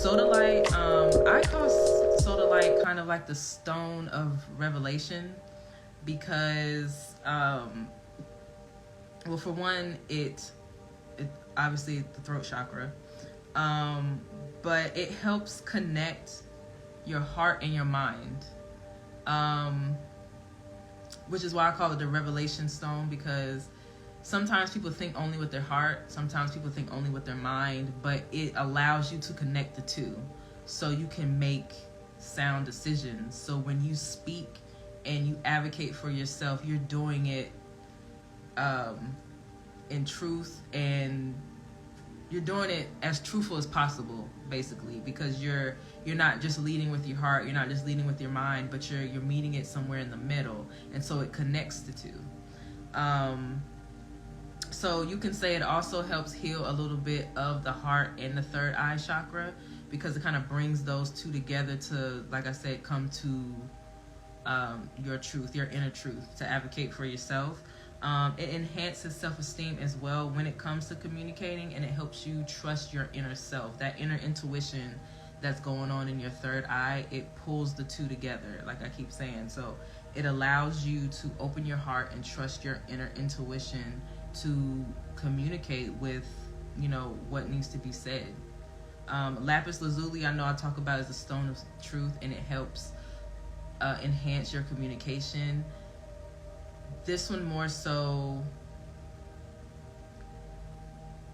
Sodalite, I call Sodalite kind of like the stone of revelation because, well, for one, it obviously the throat chakra, but it helps connect your heart and your mind, which is why I call it the revelation stone, because sometimes people think only with their heart, sometimes people think only with their mind, but it allows you to connect the two so you can make sound decisions. So when you speak and you advocate for yourself, you're doing it in truth, and you're doing it as truthful as possible, basically, because you're not just leading with your heart, you're not just leading with your mind, but you're meeting it somewhere in the middle, and so it connects the two. So you can say it also helps heal a little bit of the heart and the third eye chakra, because it kind of brings those two together to, like I said, come to your truth, your inner truth, to advocate for yourself. It enhances self-esteem as well when it comes to communicating, and it helps you trust your inner self, that inner intuition that's going on in your third eye. It pulls the two together, like I keep saying. So it allows you to open your heart and trust your inner intuition to communicate with, you know, what needs to be said. Lapis Lazuli, I know I talk about as a stone of truth, and it helps enhance your communication. This one more so,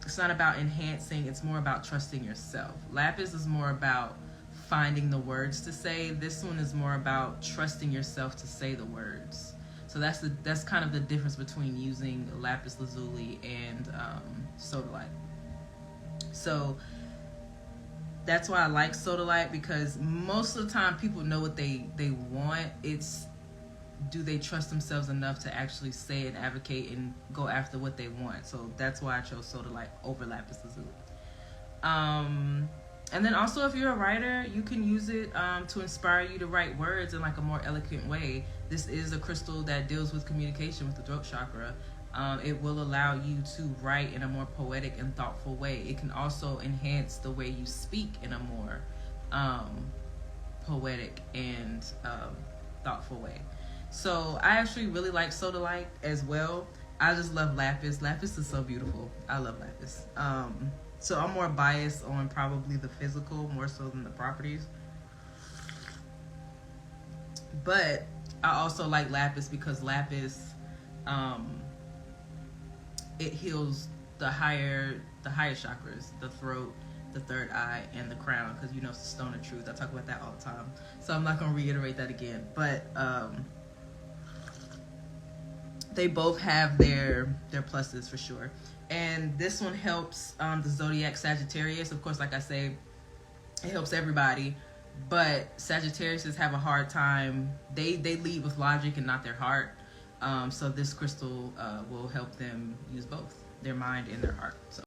it's not about enhancing, it's more about trusting yourself. Lapis is more about finding the words to say. This one is more about trusting yourself to say the words. So that's kind of the difference between using Lapis Lazuli and Sodalite. So that's why I like Sodalite, because most of the time people know what they want. It's, do they trust themselves enough to actually say and advocate and go after what they want? So that's why I chose Sodalite over Lapis Lazuli. And then also, if you're a writer, you can use it to inspire you to write words in like a more eloquent way. This is a crystal that deals with communication with the throat chakra. It will allow you to write in a more poetic and thoughtful way. It can also enhance the way you speak in a more poetic and thoughtful way. So I actually really like Sodalite as well. I just love Lapis. Lapis is so beautiful. I love Lapis. So I'm more biased on probably the physical more so than the properties. But I also like Lapis because Lapis, it heals the higher chakras, the throat, the third eye, and the crown, because you know it's the stone of truth. I talk about that all the time, so I'm not going to reiterate that again. But they both have their pluses for sure. And this one helps the zodiac Sagittarius. Of course, like I say, it helps everybody, but Sagittariuses have a hard time. They lead with logic and not their heart. So this crystal will help them use both their mind and their heart. So